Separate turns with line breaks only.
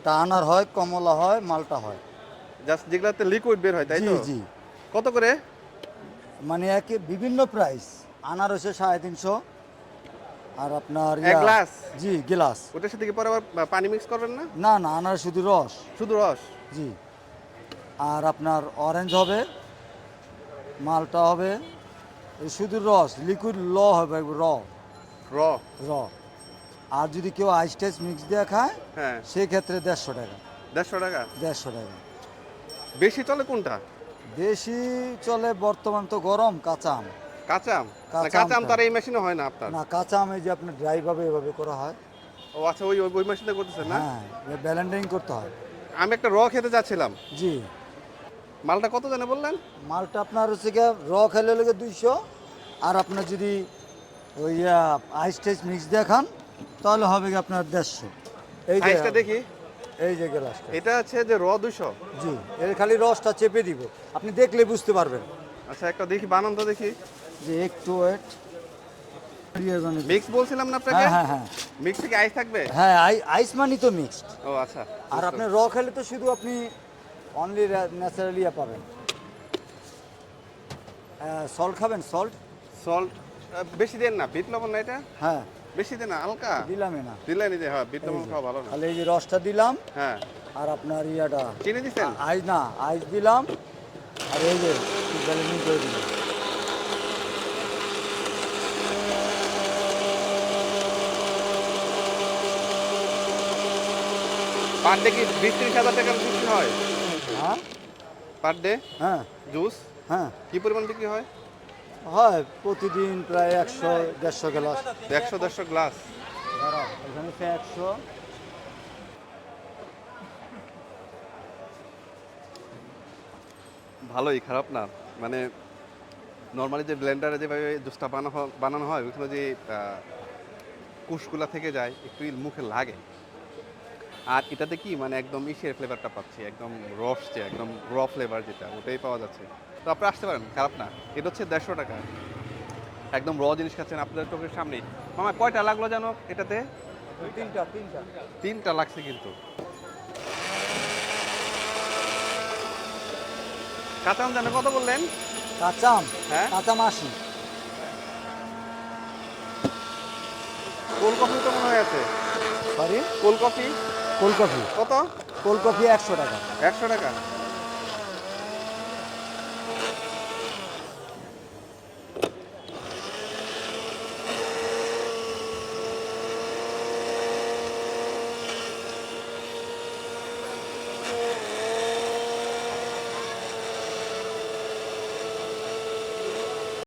এটা আনার হয়, কমলা হয়, মালটা হয়।
জাস্ট যেগুলাতে লিকুইড বের হয় তাই
জি
তো?
জি।
কত করে?
মানে একে বিভিন্ন প্রাইস। আনারসে 350, আর আপনার
এক গ্লাস?
জি গ্লাস।
ওটার সাথে কি পরে আবার পানি মিক্স করবেন না?
না না, আনারস শুধু রস।
শুধু রস?
জি। আর আপনার অরেঞ্জ হবে, মালটা হবে, এই শুধু রস, লিকুইড হবে র
র?
র আর যদি কেউ আইস টাইস মিক্স দিয়ে খায়,
হ্যাঁ।
সেক্ষেত্রে 150 টাকা।
150 টাকা?
150 টাকা।
বেশি চলে কোনটা?
বেশি চলে বর্তমান তো গরম কাঁচা আম।
কাঁচা আম? না
কাঁচা
কাঁচা আম তো
আমটা
আর এই মেশিনে হয় না আপনার।
না, কাঁচা আম এই যে আপনার ড্রাই ভাবে এভাবে করা হয়।
ও আচ্ছা, ওই ওই মেশিনে করতেছেন না?
হ্যাঁ, ব্যালেন্ডিং করতে হয়।
আমি একটা র খেতে চাচ্ছিলাম।
জি।
মালটা কত জানে বললেন?
মালটা আপনার হচ্ছে গিয়ে খেলে লেগে 200, আর আপনার যদি ওই আইস টাইস মিক্স দিয়ে খান, তাহলে হবে কি আপনার 150। এই যে
সাইজটা দেখি।
এই যে গ্লাসটা।
এটা আছে যে র 200।
জি, এর খালি রসটা চেপে দিব, আপনি দেখলে বুঝতে পারবেন।
আচ্ছা, একটা দেখি, বানান তো দেখি।
যে একটু ওয়েট।
মিক্স বলছিলাম না আপনাকে?
হ্যাঁ হ্যাঁ হ্যাঁ
মিক্স থেকে আইস থাকবে?
হ্যাঁ, আইস মানি তো মিক্সড।
ও আচ্ছা।
আর আপনি খেলে তো শুধু আপনি অনলি ন্যাচারালি পাবেন। সল্ট খাবেন, সল্ট?
সল্ট বেশি দেন না, বিট লবণ না এটা?
হ্যাঁ,
বেশি দেন না, হালকা
দিলামই না।
দিলে নিজে। হ্যাঁ, বিট লবণ খাওয়া ভালো না।
তাহলে এই যে রসটা দিলাম,
হ্যাঁ।
আর আপনার
চিনি দিছেন?
আইস না, আইস দিলাম, আর এই যে ব্যালেন্ডিং করে দিলাম।
পার ডে কি 20-30 হাজার টাকার বিক্রি হয়?
হ্যাঁ
পার ডে
হ্যাঁ
জুস
হ্যাঁ
কি পরিমাণ বিক্রি হয়?
হয় প্রতিদিন প্রায় 100-150 গ্লাস।
100-150 গ্লাস?
দাঁড়াও, এখানে হচ্ছে 100।
ভালোই, খারাপ না। মানে নর্মালি যে ব্লেন্ডারে যেভাবে জুসটা বানানো হয়, ওইগুলো যে কুশগুলা থেকে যায়, একটু মুখে লাগে। আর এটাতে কি মানে একদম ইসের ফ্লেভারটা পাচ্ছি, একদম রস, যে একদম র ফ্লেভার যেটা, ওটাই পাওয়া যাচ্ছে। তো আপনি আসতে পারেন, খারাপ না। এটা হচ্ছে 150 টাকা। একদম র জিনিস খাচ্ছেন আপনাদের চোখের সামনেই। মামা কয়টা লাগলো জানো এটাতে?
তিনটা।
3টা লাগছে কিন্তু। কাঁচা আম জানো কত বললেন?
কাঁচা আম?
হ্যাঁ।
কাঁচা আম 80।
কোল্ড কফি তো মনে হয় আছে।
Sorry,
cold coffee
cold coffee.
কত?
কোল্ড কফি 100 টাকা।
100 টাকা?